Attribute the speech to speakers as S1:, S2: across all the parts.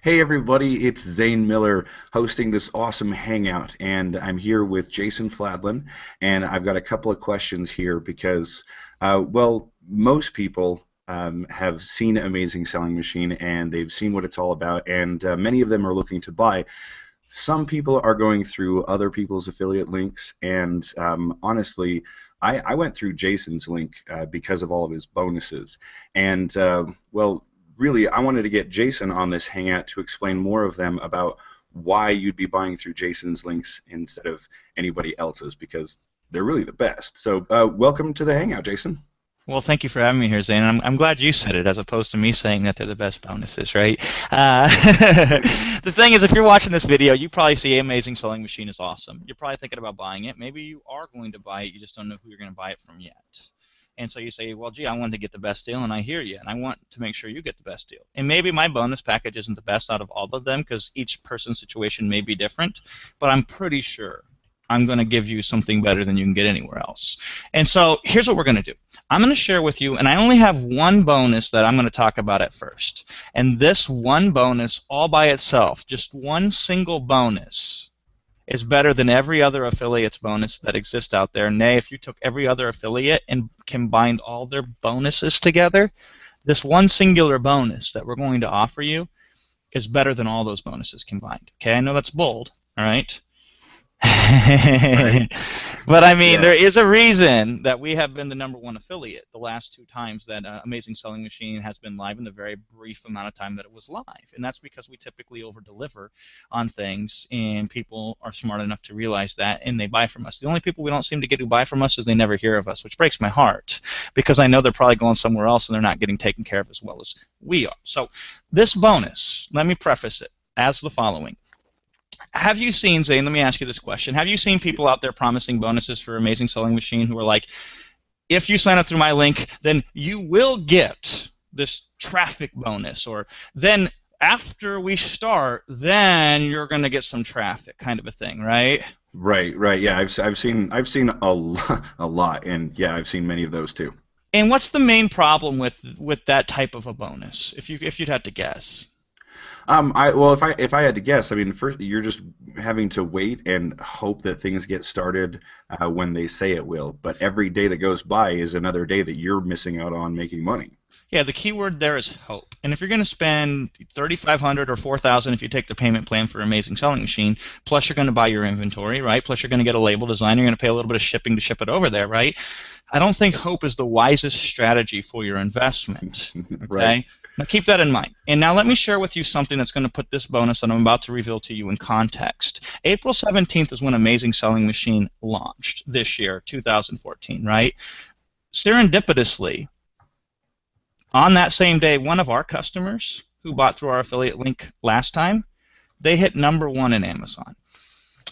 S1: Hey everybody, it's Zane Miller hosting this awesome hangout, and I'm here with Jason Fladlin, and I've got a couple of questions here because, well, most people have seen Amazing Selling Machine and they've seen what it's all about, and many of them are looking to buy. Some people are going through other people's affiliate links, and honestly, I went through Jason's link because of all of his bonuses, and well, really, I wanted to get Jason on this hangout to explain more of them about why you'd be buying through Jason's links instead of anybody else's, because they're really the best. So welcome to the hangout, Jason.
S2: Well, thank you for having me here, Zane. I'm glad you said it as opposed to me saying that they're the best bonuses, right? The thing is, if you're watching this video, you probably see Amazing Selling Machine is awesome. You're probably thinking about buying it. Maybe you are going to buy it. You just don't know who you're going to buy it from yet. And so you say, well, gee, I want to get the best deal, and I hear you, and I want to make sure you get the best deal. And maybe my bonus package isn't the best out of all of them because each person's situation may be different, but I'm pretty sure I'm going to give you something better than you can get anywhere else. And so here's what we're going to do. I'm going to share with you, and I only have one bonus that I'm going to talk about at first. And this one bonus all by itself, just one single bonus, is better than every other affiliate's bonus that exists out there. Nay, if you took every other affiliate and combined all their bonuses together, this one singular bonus that we're going to offer you is better than all those bonuses combined. Okay, I know that's bold, all right?
S1: Right.
S2: But I mean,
S1: Yeah.
S2: there is a reason that we have been the #1 affiliate the last two times that Amazing Selling Machine has been live in the very brief amount of time that it was live. And that's because we typically over-deliver on things, and people are smart enough to realize that, and they buy from us. The only people we don't seem to get who buy from us is they never hear of us, which breaks my heart because I know they're probably going somewhere else and they're not getting taken care of as well as we are. So this bonus, let me preface it as the following. Have you seen, Zane, let me ask you this question. Have you seen people out there promising bonuses for Amazing Selling Machine who are like, if you sign up through my link, then you will get this traffic bonus, or then after we start, then you're going to get some traffic, kind of a thing, right?
S1: Right, right. Yeah, I've seen a lot, and yeah, I've seen many of those too.
S2: And what's the main problem with that type of a bonus, if you'd have to guess?
S1: Well, if I had to guess, I mean, first you're just having to wait and hope that things get started when they say it will. But every day that goes by is another day that you're missing out on making money.
S2: Yeah, the key word there is hope. And if you're going to spend 3,500 or 4,000 if you take the payment plan for Amazing Selling Machine, plus you're going to buy your inventory, right? Plus you're going to get a label design, you're going to pay a little bit of shipping to ship it over there, right? I don't think hope is the wisest strategy for your investment.
S1: Right.
S2: Okay? Now keep that in mind. And now let me share with you something that's going to put this bonus that I'm about to reveal to you in context. April 17th is when Amazing Selling Machine launched this year, 2014, right? Serendipitously, on that same day, one of our customers who bought through our affiliate link last time, they hit #1 in Amazon.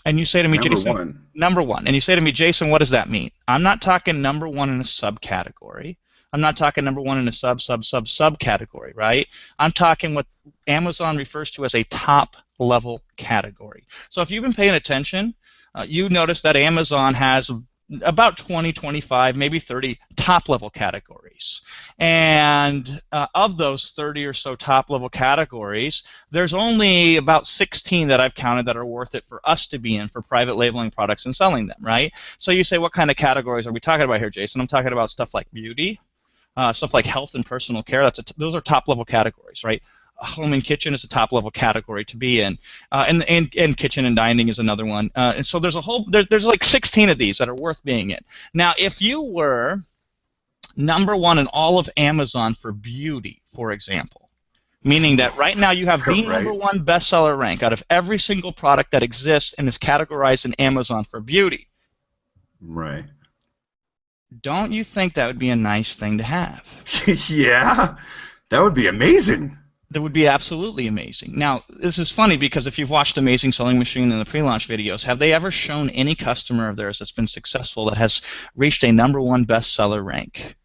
S2: And you say to me,
S1: Number
S2: Jason,
S1: one.
S2: #1. And you say to me, Jason, what does that mean? I'm not talking #1 in a subcategory. I'm not talking #1 in a subcategory, right? I'm talking what Amazon refers to as a top level category. So if you've been paying attention, you notice that Amazon has about 20, 25, maybe 30 top-level categories. And of those 30 or so top-level categories, there's only about 16 that I've counted that are worth it for us to be in for private labeling products and selling them, right? So you say, what kind of categories are we talking about here, Jason? I'm talking about stuff like beauty, stuff like health and personal care. Those are top-level categories, right? Home and kitchen is a top-level category to be in, and kitchen and dining is another one. And so there's like 16 of these that are worth being in. Now, if you were #1 in all of Amazon for beauty, for example, meaning that right now you have the
S1: Right.
S2: #1 bestseller rank out of every single product that exists and is categorized in Amazon for beauty,
S1: Right.
S2: don't you think that would be a nice thing to have?
S1: Yeah, that would be amazing.
S2: That would be absolutely amazing. Now, this is funny because if you've watched Amazing Selling Machine in the pre-launch videos, have they ever shown any customer of theirs that's been successful that has reached a #1 bestseller rank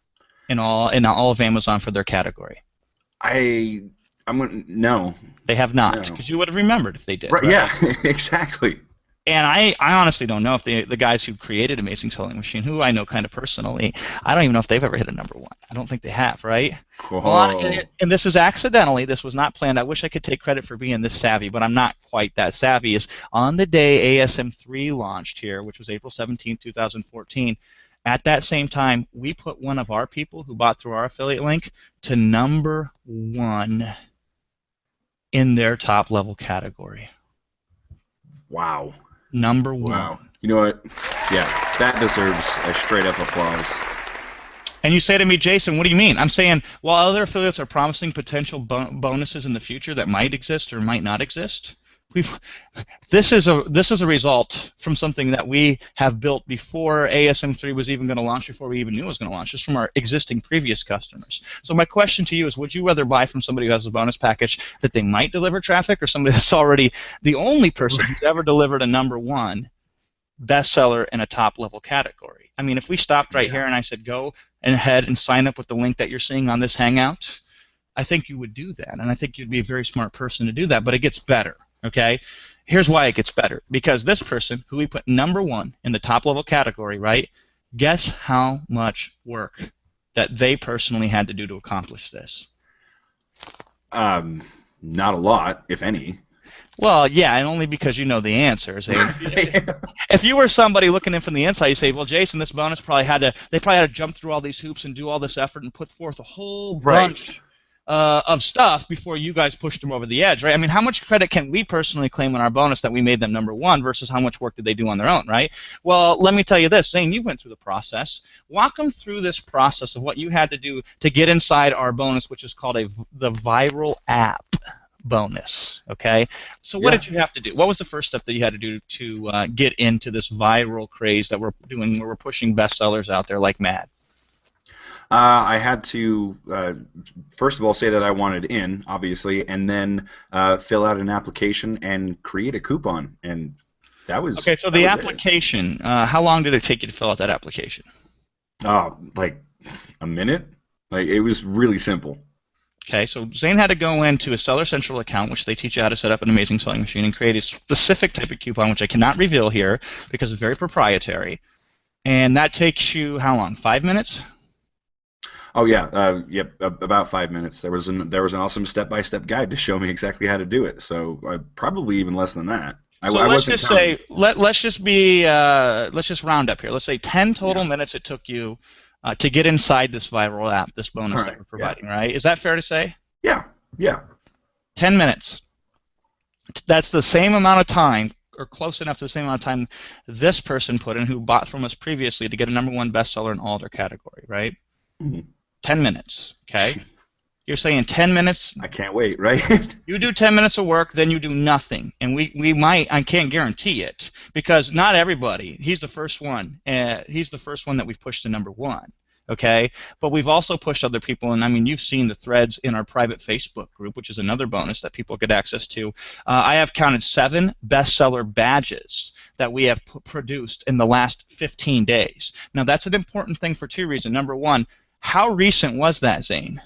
S2: in all of Amazon for their category?
S1: I I'm gonna no,
S2: They have not,
S1: no.
S2: because you would have remembered if they did,
S1: Right.
S2: right?
S1: Yeah. Exactly.
S2: And I honestly don't know if the guys who created Amazing Selling Machine, who I know kind of personally, I don't even know if they've ever hit a number one. I don't think they have, right? Well,
S1: Oh,
S2: and this is accidentally. This was not planned. I wish I could take credit for being this savvy, but I'm not quite that savvy. Is on the day ASM3 launched here, which was April 17, 2014, at that same time, we put one of our people who bought through our affiliate link to number one in their top level category.
S1: wow.
S2: Number
S1: Wow.
S2: one.
S1: You know what? Yeah, that deserves a straight up applause.
S2: And you say to me, Jason, what do you mean? I'm saying, while other affiliates are promising potential bonuses in the future that might exist or might not exist, this is a result from something that we have built before ASM3 was even going to launch, before we even knew it was going to launch, just from our existing previous customers. So my question to you is, would you rather buy from somebody who has a bonus package that they might deliver traffic, or somebody that's already the only person who's ever delivered a number one bestseller in a top level category? I mean, if we stopped right here and I said, go ahead and sign up with the link that you're seeing on this Hangout, I think you would do that, and I think you'd be a very smart person to do that, but it gets better, okay? Here's why it gets better. Because this person, who we put number one in the top level category, right, guess how much work that they personally had to do to accomplish this?
S1: Not a lot, if any.
S2: Well, yeah, and only because you know the answers. If you were somebody looking in from the inside, you say, well, Jason, this bonus probably had to jump through all these hoops and do all this effort and put forth a whole bunch of stuff before you guys pushed them over the edge, right? I mean, how much credit can we personally claim on our bonus that we made them number one versus how much work did they do on their own, right? Well, let me tell you this. Zane, you went through the process. Walk them through this process of what you had to do to get inside our bonus, which is called the viral app bonus, okay? So what did you have to do? What was the first step that you had to do to get into this viral craze that we're doing, where we're pushing bestsellers out there like mad?
S1: I had to, first of all, say that I wanted in, obviously, and then fill out an application and create a coupon, and that was
S2: okay. So the application, how long did it take you to fill out that application?
S1: Like a minute. Like, it was really simple.
S2: Okay, so Zane had to go into a Seller Central account, which they teach you how to set up an Amazing Selling Machine, and create a specific type of coupon, which I cannot reveal here because it's very proprietary. And that takes you how long? 5 minutes?
S1: Oh yeah, yep, about 5 minutes. There was an awesome step-by-step guide to show me exactly how to do it. So probably even less than that.
S2: So let's just say let's just round up here. Let's say 10 total minutes it took you to get inside this viral app, this bonus that we're providing, right? Is that fair to say?
S1: Yeah, yeah.
S2: 10 minutes. That's the same amount of time, or close enough to the same amount of time this person put in who bought from us previously to get a number one bestseller in all their category, right?
S1: Mm-hmm.
S2: 10 minutes, okay? You're saying 10 minutes.
S1: I can't wait, right?
S2: You do 10 minutes of work, then you do nothing. And we might, I can't guarantee it, because not everybody, he's the first one. He's the first one that we've pushed to number one, okay? But we've also pushed other people, and I mean, you've seen the threads in our private Facebook group, which is another bonus that people get access to. I have counted 7 bestseller badges that we have produced in the last 15 days. Now, that's an important thing for 2 reasons. Number one, how recent was that, Zane?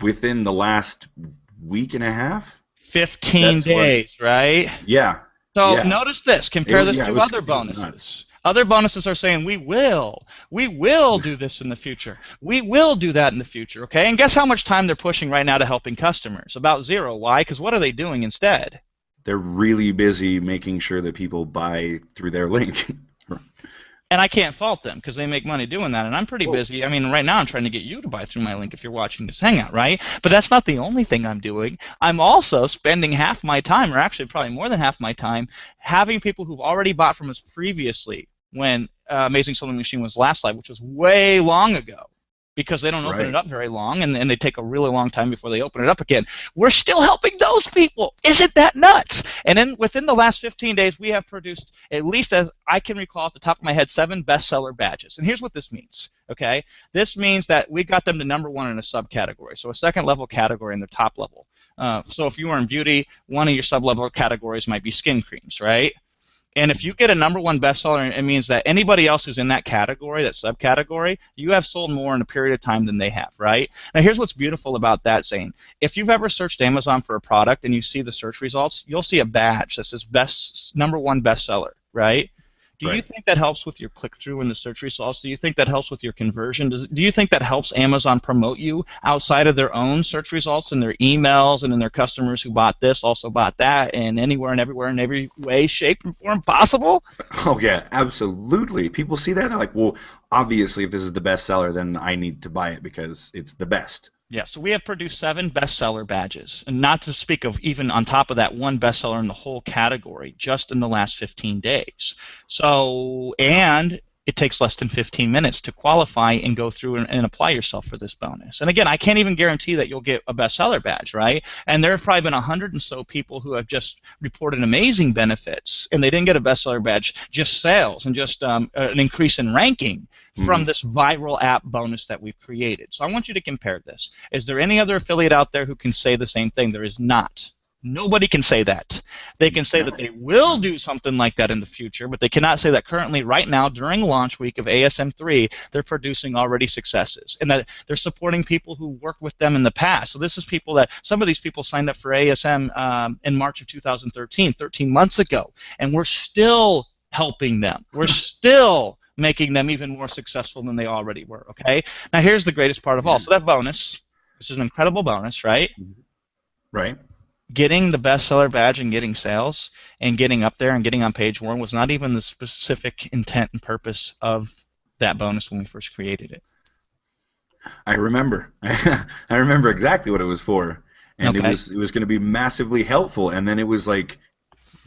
S1: Within the last week and a half.
S2: 15 days, right?
S1: Yeah.
S2: So notice this. Compare this to other bonuses. Other bonuses are saying, we will do this in the future. We will do that in the future, okay? And guess how much time they're pushing right now to helping customers? About 0. Why? Because what are they doing instead?
S1: They're really busy making sure that people buy through their link.
S2: And I can't fault them because they make money doing that, and I'm pretty busy. I mean, right now I'm trying to get you to buy through my link if you're watching this Hangout, right? But that's not the only thing I'm doing. I'm also spending half my time, or actually probably more than half my time, having people who've already bought from us previously when Amazing Selling Machine was last live, which was way long ago, because they don't open it up very long, and they take a really long time before they open it up again. We're still helping those people. Isn't that nuts? And then within the last 15 days, we have produced, at least as I can recall off the top of my head, 7 bestseller badges. And here's what this means, okay? This means that we got them to number one in a subcategory, so a second level category in the top level. So if you were in beauty, one of your sub-level categories might be skin creams, right? And if you get a #1 bestseller, it means that anybody else who's in that category, that subcategory, you have sold more in a period of time than they have, right? Now, here's what's beautiful about that, Zane. If you've ever searched Amazon for a product and you see the search results, you'll see a badge that says #1 bestseller, right? Do you
S1: Right.
S2: think that helps with your click-through in the search results? Do you think that helps with your conversion? Do you think that helps Amazon promote you outside of their own search results and their emails and in their customers who bought this also bought that and anywhere and everywhere in every way, shape, and form possible?
S1: Oh yeah, absolutely. People see that, they're like, well, obviously, if this is the best seller, then I need to buy it because it's the best.
S2: Yeah, so we have produced 7 bestseller badges, and not to speak of even on top of that one bestseller in the whole category just in the last 15 days. So, and it takes less than 15 minutes to qualify and go through and apply yourself for this bonus. And again, I can't even guarantee that you'll get a bestseller badge, right? And there have probably been 100 and so people who have just reported amazing benefits, and they didn't get a bestseller badge, just sales and just an increase in ranking from
S1: Hmm.
S2: this viral app bonus that we've created. So I want you to compare this. Is there any other affiliate out there who can say the same thing? There is not. Nobody can say that. They can say that they will do something like that in the future, but they cannot say that currently, right now, during launch week of ASM3, they're producing already successes and that they're supporting people who worked with them in the past. So this is people that, some of these people signed up for ASM in March of 2013, 13 months ago, and we're still helping them. We're still making them even more successful than they already were, okay? Now here's the greatest part of all.
S1: Yeah.
S2: So that bonus, this is an incredible bonus, right?
S1: Right.
S2: Getting the bestseller badge and getting sales and getting up there and getting on page 1 was not even the specific intent and purpose of that bonus when we first created it.
S1: I remember. I remember exactly what it was for, and it
S2: Okay.
S1: was going to be massively helpful, and then it was like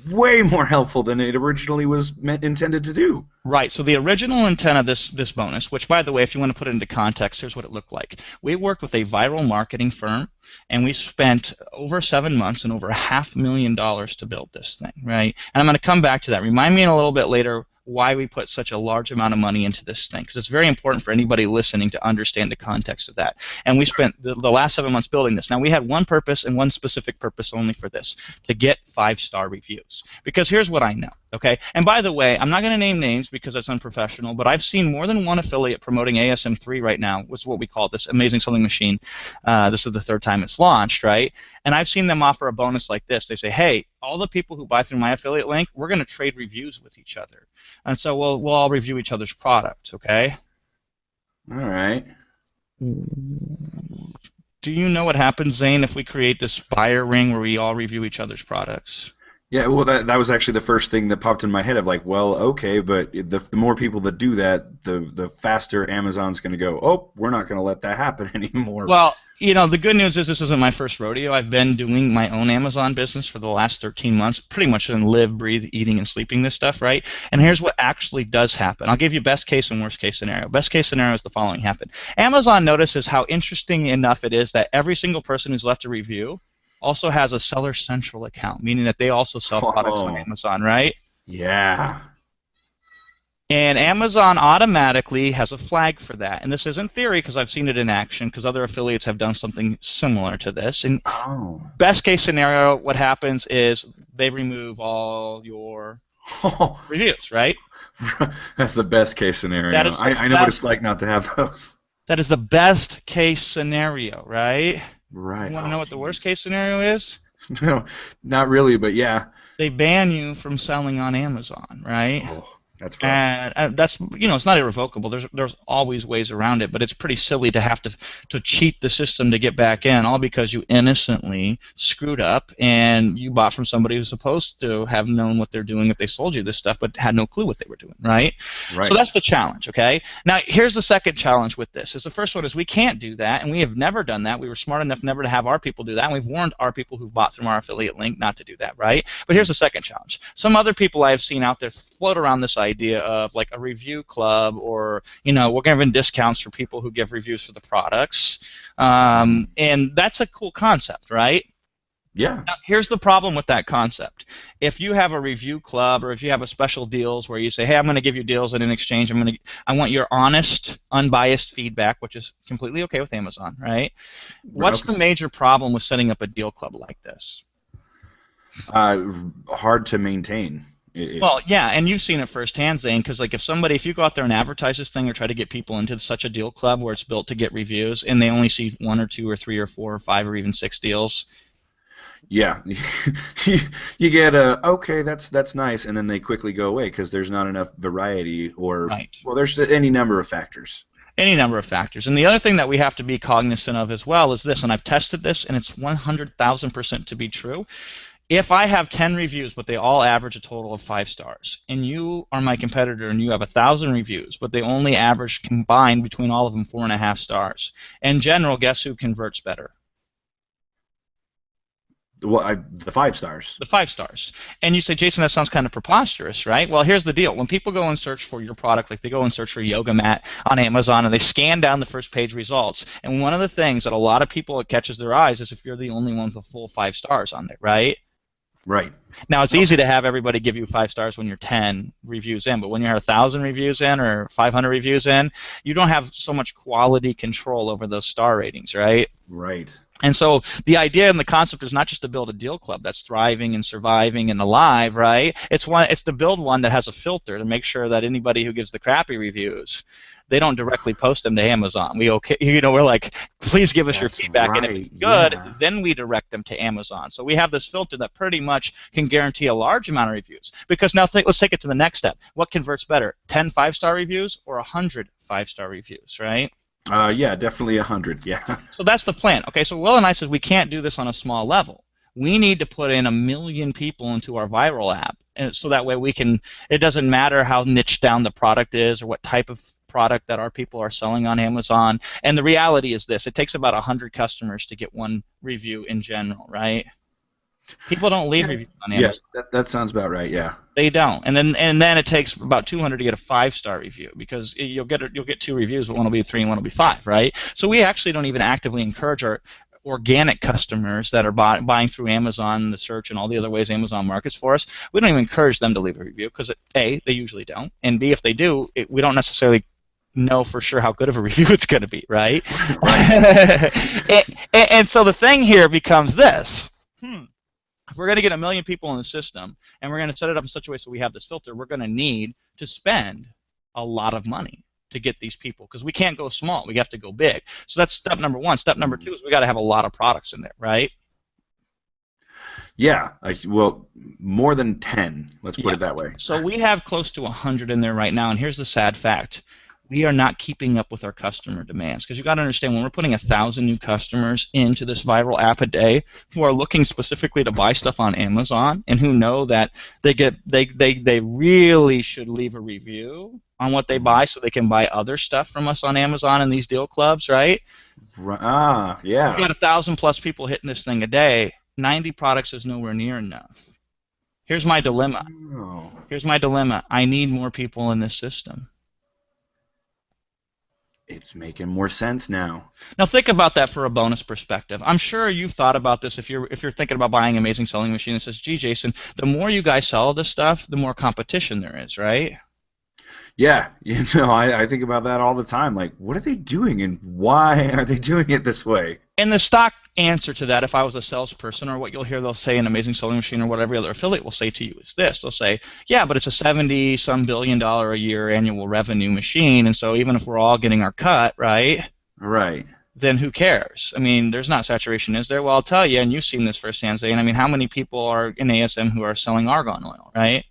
S1: way more helpful than it originally was intended to do.
S2: Right. So the original intent of this bonus, which by the way, if you want to put it into context, here's what it looked like. We worked with a viral marketing firm, and we spent over 7 months and over $500,000 to build this thing, right? And I'm going to come back to that. Remind me in a little bit later why we put such a large amount of money into this thing, because it's very important for anybody listening to understand the context of that. And we spent the last 7 months building this. Now, we had one purpose and one specific purpose only for this, to get 5-star reviews. Because here's what I know, okay? And by the way, I'm not going to name names because that's unprofessional, but I've seen more than one affiliate promoting ASM3 right now, which is what we call this Amazing Selling Machine. This is the 3rd time it's launched, right? And I've seen them offer a bonus like this. They say, hey, all the people who buy through my affiliate link, we're going to trade reviews with each other. And so we'll all review each other's products, okay?
S1: All right.
S2: Do you know what happens, Zane, if we create this buyer ring where we all review each other's products?
S1: Yeah, well, that was actually the first thing that popped in my head of like, well, okay, but the more people that do that, the faster Amazon's going to go, oh, we're not going to let that happen anymore.
S2: Well, you know, the good news is this isn't my first rodeo. I've been doing my own Amazon business for the last 13 months, pretty much in live, breathe, eating, and sleeping this stuff, right? And here's what actually does happen. I'll give you best case and worst case scenario. Best case scenario is the following happen. Amazon notices how interesting enough it is that every single person who's left a review also has a Seller Central account, meaning that they also sell products on
S1: Oh,
S2: Amazon, right?
S1: yeah.
S2: And Amazon automatically has a flag for that. And this isn't theory because I've seen it in action because other affiliates have done something similar to this. And
S1: Oh.
S2: best case scenario, what happens is they remove all your reviews, right?
S1: That's the best case
S2: That
S1: scenario.
S2: is the
S1: I know what it's
S2: best.
S1: like not to have those.
S2: That is the best case scenario, right?
S1: Right.
S2: You want to know
S1: Oh,
S2: what the worst
S1: geez.
S2: case scenario is?
S1: No, not really, but yeah.
S2: They ban you from selling on Amazon, right?
S1: Oh, that's rough.
S2: And that's, you know, it's not irrevocable. There's always ways around it, but it's pretty silly to have to cheat the system to get back in, all because you innocently screwed up and you bought from somebody who's supposed to have known what they're doing if they sold you this stuff, but had no clue what they were doing, right? So
S1: Right.
S2: that's the challenge, okay? Now here's the second challenge with this. Is the first one is we can't do that, and we have never done that. We were smart enough never to have our people do that, and we've warned our people who've bought through our affiliate link not to do that, right? But here's the second challenge. Some other people I have seen out there float around this idea of like a review club, or you know, we're giving discounts for people who give reviews for the products, and that's a cool concept, right?
S1: Yeah.
S2: Now, here's the problem with that concept. If you have a review club, or if you have a special deals where you say, hey, I'm going to give you deals, and in exchange I want your honest, unbiased feedback, which is completely okay with Amazon, right? What's
S1: Okay.
S2: the major problem with setting up a deal club like this?
S1: Uh, Hard to maintain.
S2: Well, yeah, and you've seen it firsthand, Zane, because like if you go out there and advertise this thing or try to get people into such a deal club where it's built to get reviews and they only see one or two or three or four or five or even six deals,
S1: Yeah, you you get a okay, that's nice, and then they quickly go away because there's not enough variety, or
S2: right?
S1: well, there's any number of factors.
S2: Any number of factors. And the other thing that we have to be cognizant of as well is this, and I've tested this, and it's 100,000% to be true. If I have 10 reviews, but they all average a total of 5 stars, and you are my competitor and you have 1,000 reviews, but they only average combined between all of them 4.5 stars, in general, guess who converts better?
S1: Well, the 5 stars.
S2: The 5 stars. And you say, Jason, that sounds kind of preposterous, right? Well, here's the deal. When people go and search for your product, like they go and search for yoga mat on Amazon and they scan down the first page results, and one of the things that a lot of people it catches their eyes is if you're the only one with a full 5 stars on there, right?
S1: Right.
S2: Now, it's easy to have everybody give you 5 stars when you're 10 reviews in, but when you're 1,000 reviews in or 500 reviews in, you don't have so much quality control over those star ratings, right?
S1: Right.
S2: And so the idea and the concept is not just to build a deal club that's thriving and surviving and alive, right? It's to build one that has a filter to make sure that anybody who gives the crappy reviews, they don't directly post them to Amazon. We're like, please give us your
S1: That's
S2: feedback, and if
S1: right.
S2: it's good,
S1: Yeah.
S2: then we direct them to Amazon. So we have this filter that pretty much can guarantee a large amount of reviews. Because now let's take it to the next step. What converts better, 10 5-star reviews or 100 5-star reviews, right?
S1: Yeah, definitely 100. Yeah.
S2: So that's the plan. Okay, so Will and I said we can't do this on a small level. We need to put in 1 million people into our viral app, and so that way we can. It doesn't matter how niche down the product is or what type of product that our people are selling on Amazon. And the reality is this: it takes about 100 customers to get one review in general, right? People don't leave
S1: Yeah.
S2: reviews on
S1: Yeah,
S2: Amazon.
S1: that sounds about right. Yeah.
S2: They don't, and then it takes about 200 to get a 5-star review because you'll get 2 reviews, but one will be 3 and one will be 5, right? So we actually don't even actively encourage our organic customers that are buying through Amazon, the search, and all the other ways Amazon markets for us. We don't even encourage them to leave a review because A, they usually don't, and B, if they do, we don't necessarily know for sure how good of a review it's going to be, right? and so the thing here becomes this. If we're going to get 1 million people in the system and we're going to set it up in such a way so we have this filter, we're going to need to spend a lot of money to get these people because we can't go small. We have to go big. So that's step number one. Step number two is we got to have a lot of products in there, right?
S1: Yeah. Well, more than 10. Let's put
S2: Yeah.
S1: it that way.
S2: So we have close to 100 in there right now, and here's the sad fact. We are not keeping up with our customer demands because you got to understand when we're putting 1,000 new customers into this viral app a day who are looking specifically to buy stuff on Amazon and who know that they really should leave a review on what they buy so they can buy other stuff from us on Amazon in these deal clubs, right?
S1: Ah,
S2: We've
S1: yeah.
S2: got 1,000 plus people hitting this thing a day. 90 products is nowhere near enough. Here's my dilemma.
S1: Oh.
S2: Here's my dilemma. I need more people in this system.
S1: It's making more sense now.
S2: Now think about that for a bonus perspective. I'm sure you've thought about this if you're thinking about buying an amazing selling machine that says, gee, Jason, the more you guys sell this stuff, the more competition there is, right?
S1: Yeah, I think about that all the time. Like, what are they doing and why are they doing it this way?
S2: And the stock answer to that, if I was a salesperson, or what you'll hear they'll say in Amazing Selling Machine or whatever other affiliate will say to you is this. They'll say, yeah, but it's a 70-some billion dollar a year annual revenue machine, and so even if we're all getting our cut, right,
S1: Right.
S2: then who cares? I mean, there's not saturation, is there? Well, I'll tell you, and you've seen this firsthand, Zane. I mean, how many people are in ASM who are selling argon oil, right?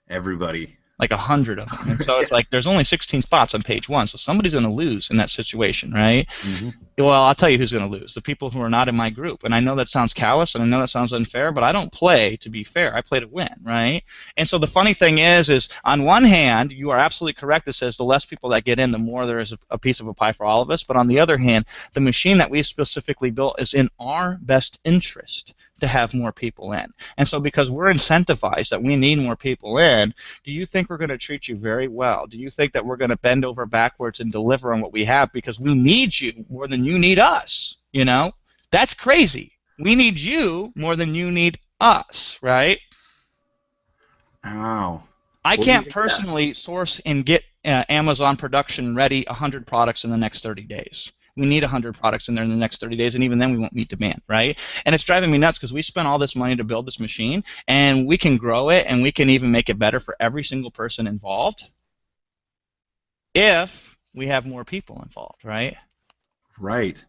S1: Everybody.
S2: Like 100 of them. And so it's
S1: Yeah.
S2: like there's only 16 spots on page one, so somebody's going to lose in that situation, right?
S1: Hmm.
S2: Well, I'll tell you who's going to lose. The people who are not in my group. And I know that sounds callous, and I know that sounds unfair, but I don't play to be fair. I play to win, right? And so the funny thing is on one hand, you are absolutely correct. It says the less people that get in, the more there is a piece of a pie for all of us. But on the other hand, the machine that we specifically built is in our best interest to have more people in. And so because we're incentivized that we need more people in, do you think we're going to treat you very well? Do you think that we're going to bend over backwards and deliver on what we have because we need you more than you need us? You know? That's crazy. We need you more than you need us, right?
S1: Oh.
S2: I
S1: What do you
S2: can't
S1: think of that?
S2: personally source and get Amazon production ready 100 products in the next 30 days. We need 100 products in there in the next 30 days, and even then we won't meet demand, right? And it's driving me nuts because we spent all this money to build this machine, and we can grow it, and we can even make it better for every single person involved if we have more people involved, right?
S1: Right.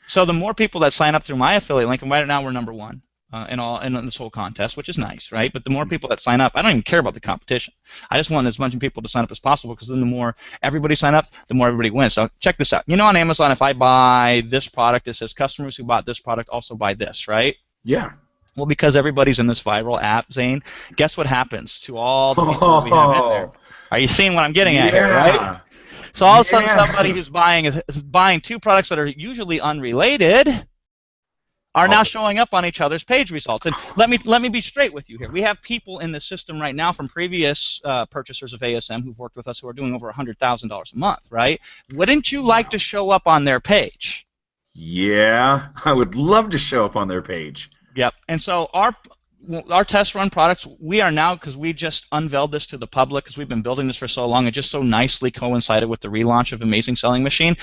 S2: So the more people that sign up through my affiliate link, and right now we're number one in this whole contest, which is nice, right? But the more people that sign up, I don't even care about the competition. I just want as much people to sign up as possible, because then the more everybody sign up, the more everybody wins. So check this out. You know, on Amazon, if I buy this product, it says customers who bought this product also buy this, right?
S1: Yeah.
S2: Well, because everybody's in this viral app, Zane, guess what happens to all the people that we have in there? Are you seeing what I'm getting at here, right? So all of a sudden, somebody who's buying is buying two products that are usually unrelated are now showing up on each other's page results. And let me be straight with you here. We have people in the system right now from previous purchasers of ASM who've worked with us who are doing over $100,000 a month, right? Wouldn't you like to show up on their page?
S1: Yeah, I would love to show up on their page.
S2: Yep. And so our test run products, we are now, because we just unveiled this to the public, because we've been building this for so long, it just so nicely coincided with the relaunch of Amazing Selling Machine.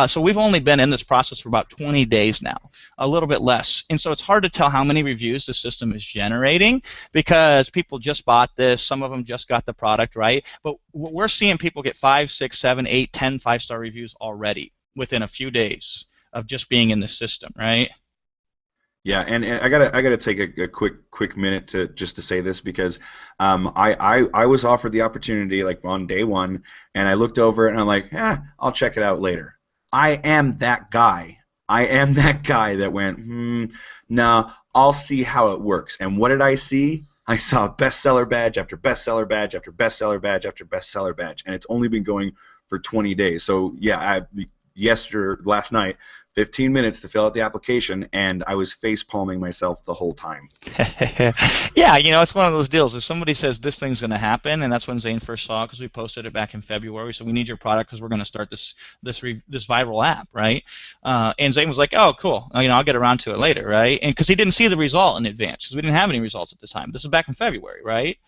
S2: So we've only been in this process for about 20 days now, a little bit less. And so it's hard to tell how many reviews the system is generating, because people just bought this, some of them just got the product, right? But we're seeing people get 5, 6, 7, 8, 10 5-star reviews already within a few days of just being in the system, right?
S1: Yeah, and I gotta take a quick minute to say this, because I was offered the opportunity like on day one, and I looked over it and I'm like, I'll check it out later. I am that guy. I am that guy that went, no, I'll see how it works. And what did I see? I saw bestseller badge after bestseller badge after bestseller badge after bestseller badge, and it's only been going for 20 days. So yeah, last night, 15 minutes to fill out the application, and I was face palming myself the whole time.
S2: Yeah, you know, it's one of those deals. If somebody says this thing's going to happen, and that's when Zane first saw it, because we posted it back in February, so we need your product because we're going to start this viral app, right? And Zane was like, oh, cool. You know, I'll get around to it later, right? And because he didn't see the result in advance, because we didn't have any results at the time. This is back in February, right?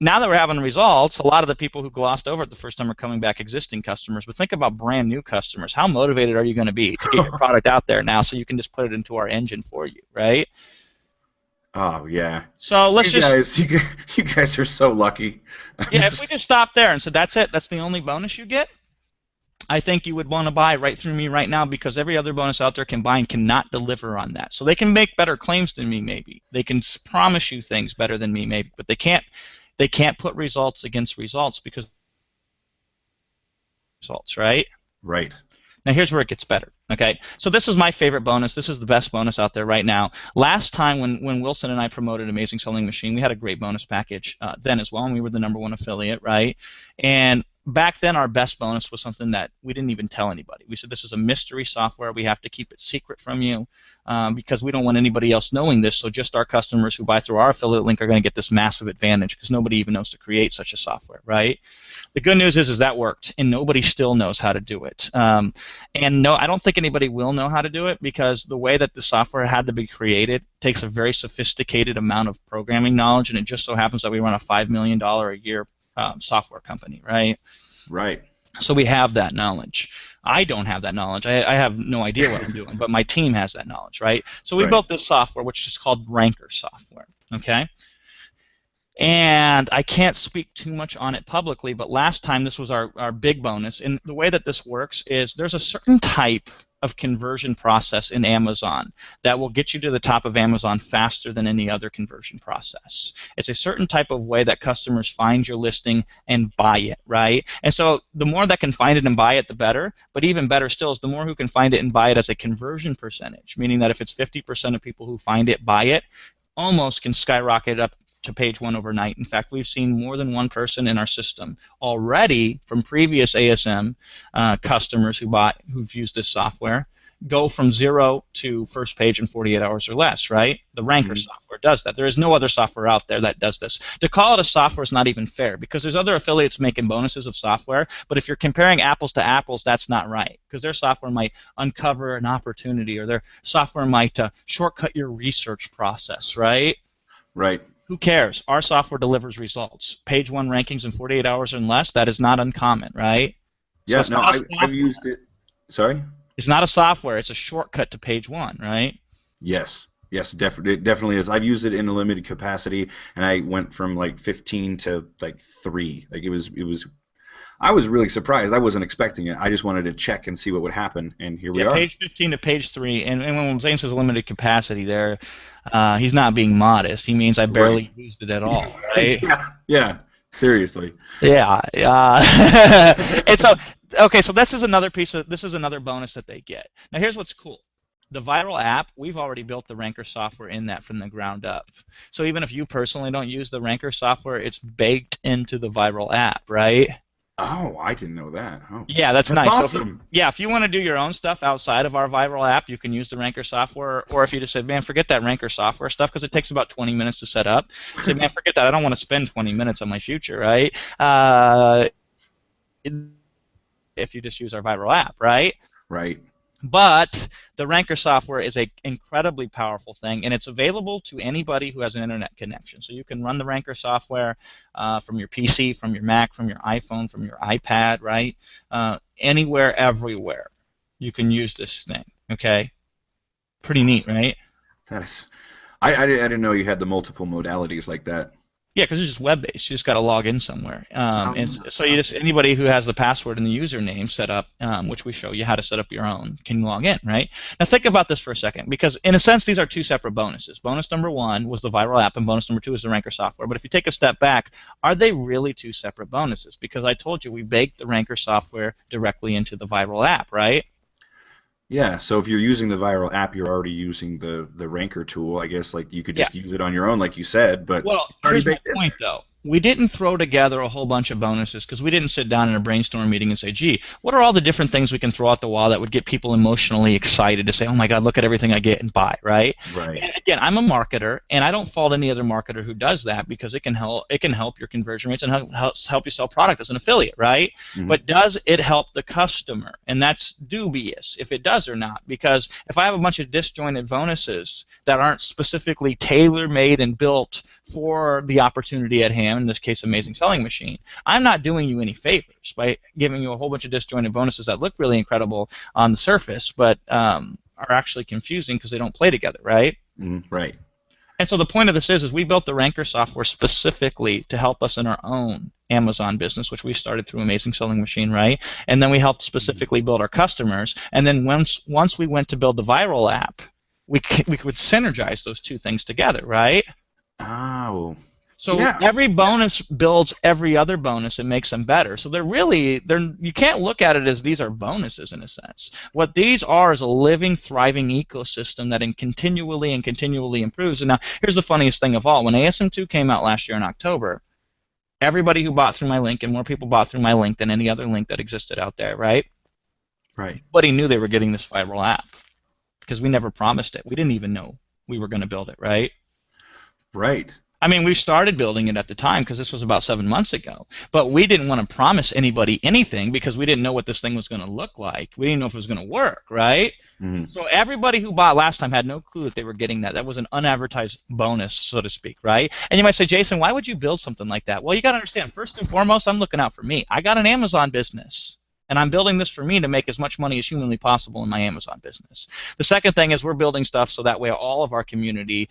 S2: Now that we're having results, a lot of the people who glossed over it the first time are coming back existing customers. But think about brand new customers. How motivated are you going to be to get your product out there now so you can just put it into our engine for you, right?
S1: Oh, yeah.
S2: So let's
S1: you guys are so lucky.
S2: Yeah, if we just stop there and said that's it, that's the only bonus you get, I think you would want to buy right through me right now, because every other bonus out there can buy and cannot deliver on that. So they can make better claims than me, maybe. They can promise you things better than me, maybe, but they can't put results against results, because results, right?
S1: Right.
S2: Now here's where it gets better. Okay, so this is my favorite bonus. This is the best bonus out there right now. Last time when Wilson and I promoted Amazing Selling Machine, we had a great bonus package then as well, and we were the #1 affiliate, right? And back then, our best bonus was something that we didn't even tell anybody. We said, this is a mystery software. We have to keep it secret from you because we don't want anybody else knowing this, so just our customers who buy through our affiliate link are going to get this massive advantage, because nobody even knows to create such a software, right? The good news is that worked, and nobody still knows how to do it. And no, I don't think anybody will know how to do it, because the way that the software had to be created takes a very sophisticated amount of programming knowledge, and it just so happens that we run a $5 million a year software company, right?
S1: Right.
S2: So we have that knowledge. I don't have that knowledge. I have no idea what I'm doing, but my team has that knowledge, right? So we built this software, which is called Ranker software, okay? And I can't speak too much on it publicly, but last time this was our big bonus. And the way that this works is there's a certain type of conversion process in Amazon that will get you to the top of Amazon faster than any other conversion process. It's a certain type of way that customers find your listing and buy it, right? And so the more that can find it and buy it, the better. But even better still is the more who can find it and buy it as a conversion percentage, meaning that if it's 50% of people who find it buy it, almost can skyrocket up to page 1 overnight. In fact, we've seen more than one person in our system already from previous ASM customers who've used this software go from 0 to first page in 48 hours or less, right? The Ranker software does that. There is no other software out there that does this. To call it a software is not even fair, because there's other affiliates making bonuses of software, but if you're comparing apples to apples, that's not right, because their software might uncover an opportunity, or their software might shortcut your research process, right?
S1: Right.
S2: Who cares? Our software delivers results. Page 1 rankings in 48 hours and less, that is not uncommon, right?
S1: Yeah,
S2: so
S1: no, I've used it. Sorry?
S2: It's not a software. It's a shortcut to page one, right?
S1: Yes. Yes, it definitely is. I've used it in a limited capacity, and I went from like 15 to like 3. Like it was. I was really surprised. I wasn't expecting it. I just wanted to check and see what would happen, and here we
S2: Yeah,
S1: are.
S2: page 15 to page 3. And when Zane says limited capacity there, he's not being modest. He means I
S1: Right.
S2: barely used it at all, right?
S1: Yeah. Yeah. Seriously.
S2: Yeah. And so, okay, so this is another bonus that they get. Now, here's what's cool. The viral app, we've already built the Ranker software in that from the ground up. So even if you personally don't use the Ranker software, it's baked into the viral app, right?
S1: Oh, I didn't know that. Oh,
S2: Yeah, that's
S1: that's
S2: nice. So
S1: awesome.
S2: if you want to do your own stuff outside of our viral app, you can use the Ranker software. Or if you just said, man, forget that Ranker software stuff because it takes about 20 minutes to set up. Say, man, forget that. I don't want to spend 20 minutes on my future, right? If you just use our viral app, right?
S1: Right.
S2: But the Ranker software is an incredibly powerful thing, and it's available to anybody who has an internet connection. So you can run the Ranker software from your PC, from your Mac, from your iPhone, from your iPad, right? Anywhere, everywhere, you can use this thing. Okay, pretty neat,
S1: Awesome.
S2: right?
S1: That is. I didn't know you had the multiple modalities like that.
S2: Yeah, because it's just web-based. You just got to log in somewhere. So you just
S1: Okay.
S2: anybody who has the password and the username set up, which we show you how to set up your own, can log in, right? Now think about this for a second, because in a sense these are two separate bonuses. Bonus number one was the viral app, and bonus number two is the Ranker software. But if you take a step back, are they really two separate bonuses? Because I told you we baked the Ranker software directly into the viral app, right?
S1: Yeah, so if you're using the viral app, you're already using the ranker tool. I guess like you could
S2: Yeah.
S1: just use it on your own, like you said, but
S2: Well,
S1: it's already
S2: here's my
S1: baked in
S2: point,
S1: there.
S2: though. We didn't throw together a whole bunch of bonuses because we didn't sit down in a brainstorm meeting and say, gee, what are all the different things we can throw out the wall that would get people emotionally excited to say, oh my God, look at everything I get and buy, right?
S1: Right.
S2: And again, I'm a marketer, and I don't fault any other marketer who does that because it can help your conversion rates and help you sell product as an affiliate, right?
S1: Hmm.
S2: But does it help the customer? And that's dubious if it does or not, because if I have a bunch of disjointed bonuses that aren't specifically tailor-made and built for the opportunity at hand, in this case, Amazing Selling Machine, I'm not doing you any favors by giving you a whole bunch of disjointed bonuses that look really incredible on the surface, but are actually confusing because they don't play together, right?
S1: Hmm. Right.
S2: And so the point of this is we built the Ranker software specifically to help us in our own Amazon business, which we started through Amazing Selling Machine, right? And then we helped specifically build our customers. And then once we went to build the viral app, we could synergize those two things together, right?
S1: Oh,
S2: So
S1: yeah.
S2: every bonus builds every other bonus and makes them better. So they're you can't look at it as these are bonuses in a sense. What these are is a living, thriving ecosystem that continually improves. And now here's the funniest thing of all: when ASM2 came out last year in October, everybody who bought through my link, and more people bought through my link than any other link that existed out there, right?
S1: Right.
S2: Nobody knew they were getting this viral app because we never promised it. We didn't even know we were going to build it, right?
S1: Right.
S2: I mean, we started building it at the time because this was about 7 months ago, but we didn't want to promise anybody anything because we didn't know what this thing was going to look like. We didn't know if it was going to work, right?
S1: Hmm.
S2: So everybody who bought last time had no clue that they were getting that. That was an unadvertised bonus, so to speak, right? And you might say, Jason, why would you build something like that? Well, you got to understand, first and foremost, I'm looking out for me. I got an Amazon business, and I'm building this for me to make as much money as humanly possible in my Amazon business. The second thing is we're building stuff so that way all of our community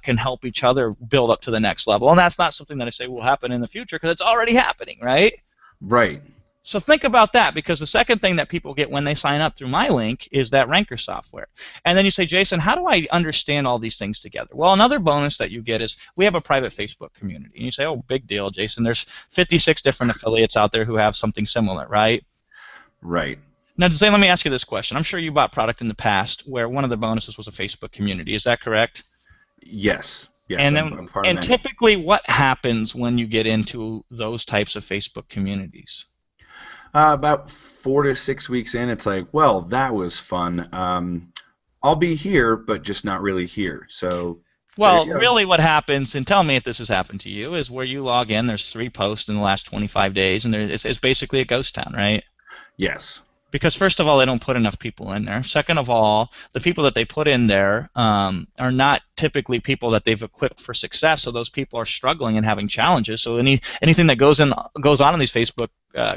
S2: can help each other build up to the next level. And that's not something that I say will happen in the future because it's already happening, right?
S1: Right.
S2: So think about that, because the second thing that people get when they sign up through my link is that Ranker software. And then you say, Jason, how do I understand all these things together? Well, another bonus that you get is we have a private Facebook community. And you say, oh, big deal, Jason. There's 56 different affiliates out there who have something similar, right?
S1: Right.
S2: Now, Zane, let me ask you this question. I'm sure you bought product in the past where one of the bonuses was a Facebook community. Is that correct?
S1: Yes. Yes.
S2: And
S1: I'm
S2: then,
S1: part of
S2: and
S1: many.
S2: typically, what happens when you get into those types of Facebook communities?
S1: About 4 to 6 weeks in, it's like, well, that was fun. I'll be here, but just not really here. So there
S2: Well,
S1: you go.
S2: really, what happens, and tell me if this has happened to you, is where you log in. There's 3 posts in the last 25 days, and it's basically a ghost town, right?
S1: Yes.
S2: Because first of all, they don't put enough people in there. Second of all, the people that they put in there are not typically people that they've equipped for success. So those people are struggling and having challenges. So anything that goes on in these Facebook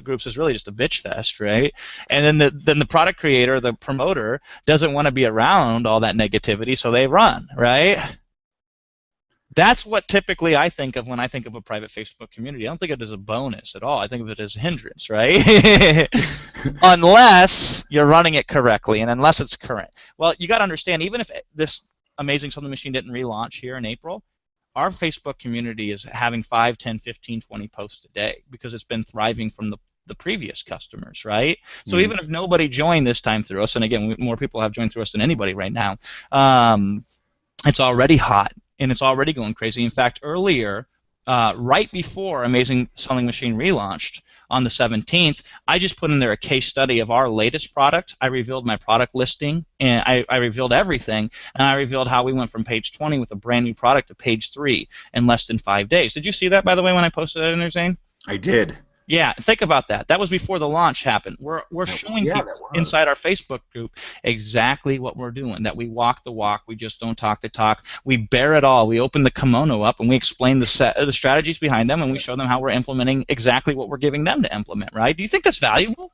S2: groups is really just a bitch fest, right? And then the product creator, the promoter, doesn't want to be around all that negativity, so they run, right? That's what typically I think of when I think of a private Facebook community. I don't think of it as a bonus at all. I think of it as a hindrance, right? Unless you're running it correctly and unless it's current. Well, you got to understand, even if this Amazing Selling Machine didn't relaunch here in April, our Facebook community is having 5, 10, 15, 20 posts a day because it's been thriving from the previous customers, right? So even if nobody joined this time through us, and again, more people have joined through us than anybody right now, it's already hot and it's already going crazy. In fact, earlier, right before Amazing Selling Machine relaunched on the 17th, I just put in there a case study of our latest product. I revealed my product listing, and I revealed everything, and I revealed how we went from page 20 with a brand new product to page 3 in less than 5 days. Did you see that, by the way, when I posted that in there, Zane?
S1: I did.
S2: Yeah, think about that. That was before the launch happened. We're showing people inside our Facebook group exactly what we're doing, that we walk the walk, we just don't talk the talk. We bear it all. We open the kimono up and we explain the strategies behind them, and we show them how we're implementing exactly what we're giving them to implement, right? Do you think that's valuable?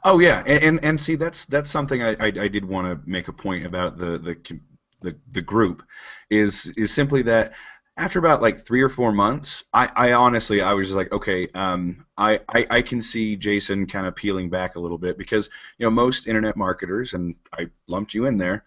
S1: Oh yeah, and see, that's something I did want to make a point about the group is simply that after about like 3 or 4 months, I honestly was just like, okay, I can see Jason kind of peeling back a little bit because most internet marketers, and I lumped you in there,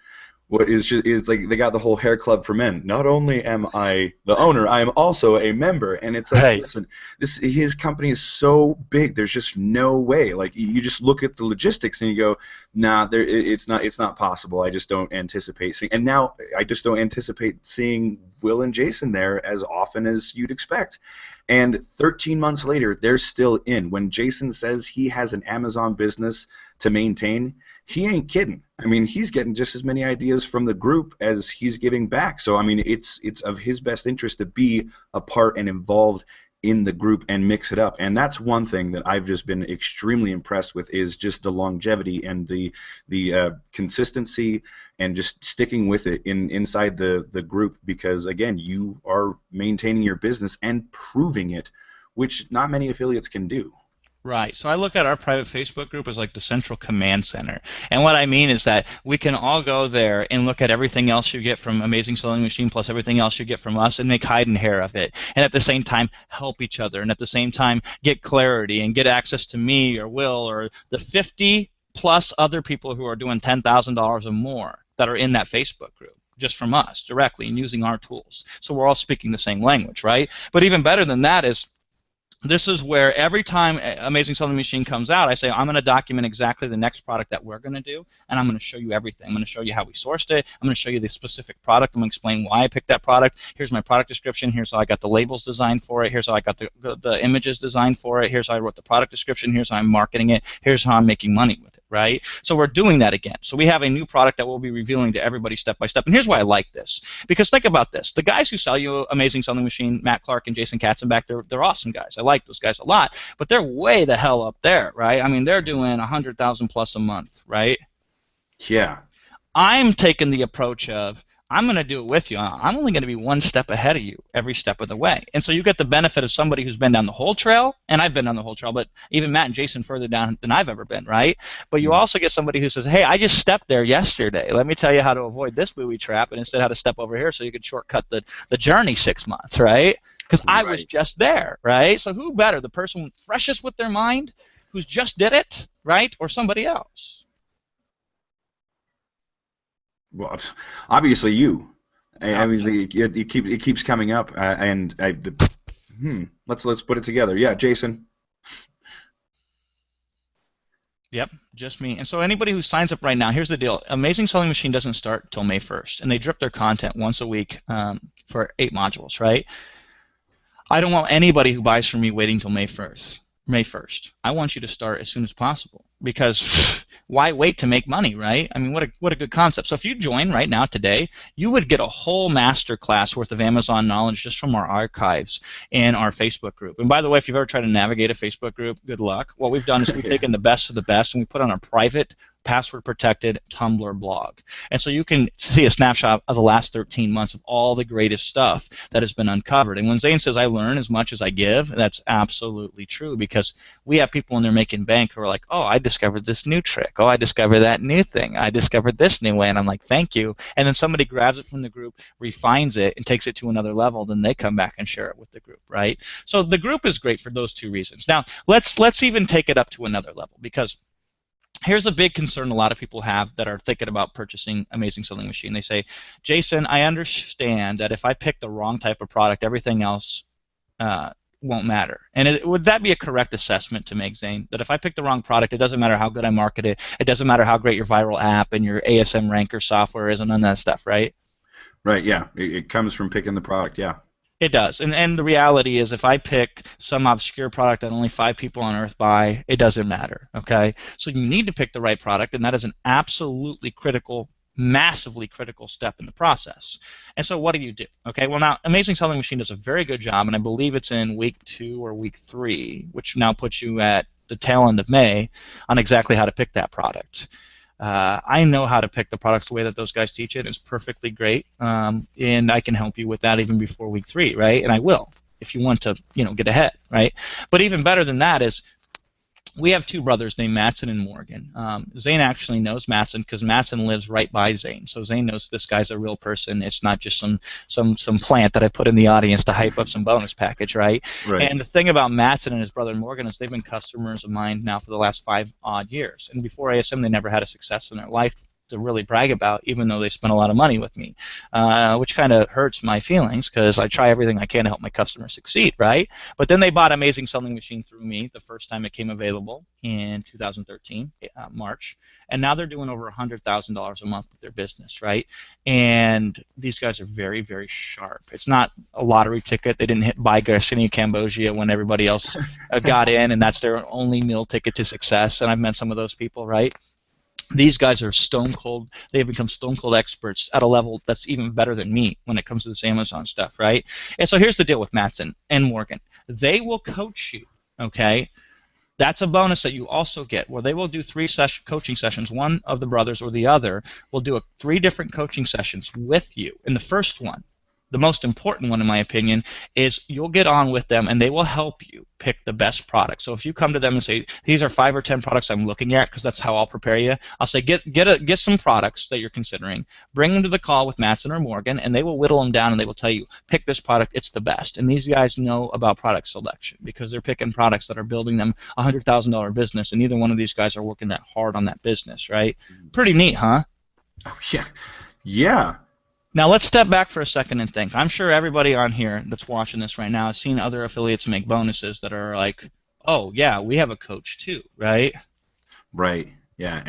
S1: what is like they got the whole hair club for men. Not only am I the owner, I am also a member, and it's like,
S2: Right.
S1: listen, his company is so big. There's just no way. Like you just look at the logistics and you go, nah, it's not possible. I just don't anticipate seeing. And now I just don't anticipate seeing Will and Jason there as often as you'd expect. And 13 months later, they're still in. When Jason says he has an Amazon business to maintain, he ain't kidding. I mean, he's getting just as many ideas from the group as he's giving back. So, I mean, it's of his best interest to be a part and involved in the group and mix it up. And that's one thing that I've just been extremely impressed with is just the longevity and the consistency and just sticking with it inside the group because, again, you are maintaining your business and proving it, which not many affiliates can do.
S2: Right. So I look at our private Facebook group as like the central command center. And what I mean is that we can all go there and look at everything else you get from Amazing Selling Machine plus everything else you get from us and make hide and hair of it. And at the same time, help each other. And at the same time, get clarity and get access to me or Will or the 50 plus other people who are doing $10,000 or more that are in that Facebook group just from us directly and using our tools. So we're all speaking the same language, right? But even better than that is this is where every time Amazing Selling Machine comes out, I say, I'm going to document exactly the next product that we're going to do, and I'm going to show you everything. I'm going to show you how we sourced it. I'm going to show you the specific product. I'm going to explain why I picked that product. Here's my product description. Here's how I got the labels designed for it. Here's how I got the images designed for it. Here's how I wrote the product description. Here's how I'm marketing it. Here's how I'm making money with it, right? So we're doing that again. So we have a new product that we'll be revealing to everybody step by step. And here's why I like this. Because think about this. The guys who sell you Amazing Selling Machine, Matt Clark and Jason Katzenbach, they're awesome guys. I like those guys a lot. But they're way the hell up there, right? I mean, they're doing 100,000 plus a month, right?
S1: Yeah.
S2: I'm taking the approach of I'm going to do it with you. I'm only going to be one step ahead of you every step of the way. And so you get the benefit of somebody who's been down the whole trail, and I've been down the whole trail, but even Matt and Jason further down than I've ever been, right? But you also get somebody who says, hey, I just stepped there yesterday. Let me tell you how to avoid this booby trap and instead how to step over here so you could shortcut the journey 6 months, right? Because I was just there, right? So who better, the person freshest with their mind who's just did it, right, or somebody else?
S1: Well, obviously you. I mean, it keeps coming up, and let's put it together. Yeah, Jason.
S2: Yep, just me. And so anybody who signs up right now, here's the deal. Amazing Selling Machine doesn't start until May 1st, and they drip their content once a week for 8 modules, right? I don't want anybody who buys from me waiting till May 1st. I want you to start as soon as possible because why wait to make money, right? I mean, what a good concept. So if you join right now today, you would get a whole master class worth of Amazon knowledge just from our archives in our Facebook group. And by the way, if you've ever tried to navigate a Facebook group, good luck. What we've done is we've taken the best of the best and we put on a private password protected Tumblr blog. And so you can see a snapshot of the last 13 months of all the greatest stuff that has been uncovered. And when Zane says I learn as much as I give, that's absolutely true, because we have people in there making bank who are like, oh, I discovered this new trick. Oh, I discovered that new thing. I discovered this new way. And I'm like, thank you. And then somebody grabs it from the group, refines it, and takes it to another level. Then they come back and share it with the group, right? So the group is great for those two reasons. Now, let's even take it up to another level, because here's a big concern a lot of people have that are thinking about purchasing Amazing Selling Machine. They say, Jason, I understand that if I pick the wrong type of product, everything else won't matter. And would that be a correct assessment to make, Zane? That if I pick the wrong product, it doesn't matter how good I market it, it doesn't matter how great your viral app and your ASM ranker software is and none of that stuff, right?
S1: Right, yeah. It comes from picking the product, yeah.
S2: It does, and the reality is if I pick some obscure product that only 5 people on earth buy, it doesn't matter, okay? So you need to pick the right product, and that is an absolutely critical, massively critical step in the process. And so what do you do? Okay, well now, Amazing Selling Machine does a very good job, and I believe it's in week 2 or week 3, which now puts you at the tail end of May, on exactly how to pick that product. I know how to pick the products the way that those guys teach it. It's perfectly great, and I can help you with that even before week 3, right? And I will, if you want to, get ahead, right? But even better than that is, we have 2 brothers named Mattson and Morgan. Zane actually knows Mattson because Mattson lives right by Zane. So Zane knows this guy's a real person. It's not just some plant that I put in the audience to hype up some bonus package, right?
S1: Right.
S2: And the thing about Mattson and his brother Morgan is they've been customers of mine now for the last 5 odd years. And before ASM, they never had a success in their life to really brag about, even though they spent a lot of money with me, which kind of hurts my feelings because I try everything I can to help my customers succeed, right? But then they bought Amazing Selling Machine through me the first time it came available in 2013, March, and now they're doing over $100,000 a month with their business, right? And these guys are very, very sharp. It's not a lottery ticket. They didn't buy Garcinia Cambogia when everybody else got in, and that's their only meal ticket to success, and I've met some of those people, right? These guys are stone cold. They have become stone cold experts at a level that's even better than me when it comes to this Amazon stuff, right? And so here's the deal with Mattson and Morgan. They will coach you, okay? That's a bonus that you also get, where they will do 3 coaching sessions. One of the brothers or the other will do 3 different coaching sessions with you. In the first one, the most important one in my opinion, is you'll get on with them and they will help you pick the best product. So if you come to them and say, these are 5 or 10 products I'm looking at, because that's how I'll prepare you, I'll say get some products that you're considering, bring them to the call with Mattson or Morgan, and they will whittle them down and they will tell you, pick this product, it's the best. And these guys know about product selection because they're picking products that are building them a $100,000 business, and neither one of these guys are working that hard on that business, right? Pretty neat, huh?
S1: Oh, yeah. Yeah.
S2: Now let's step back for a second and think. I'm sure everybody on here that's watching this right now has seen other affiliates make bonuses that are like, oh yeah, we have a coach too, right?
S1: Right. Yeah.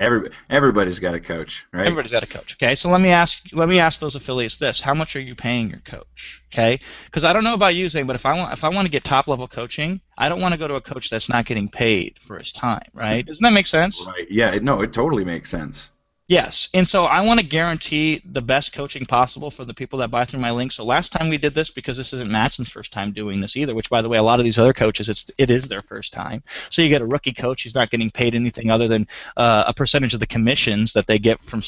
S1: Everybody's got a coach, right?
S2: Everybody's got a coach. Okay, so let me ask those affiliates this: how much are you paying your coach? Okay, because I don't know about you, Zane, but if I want to get top level coaching, I don't want to go to a coach that's not getting paid for his time, right? Doesn't that make sense?
S1: Right. Yeah. No, it totally makes sense.
S2: Yes, and so I want to guarantee the best coaching possible for the people that buy through my link. So last time we did this, because this isn't Mattson's first time doing this either, which by the way, a lot of these other coaches, it is their first time. So you get a rookie coach, he's not getting paid anything other than a percentage of the commissions that they get from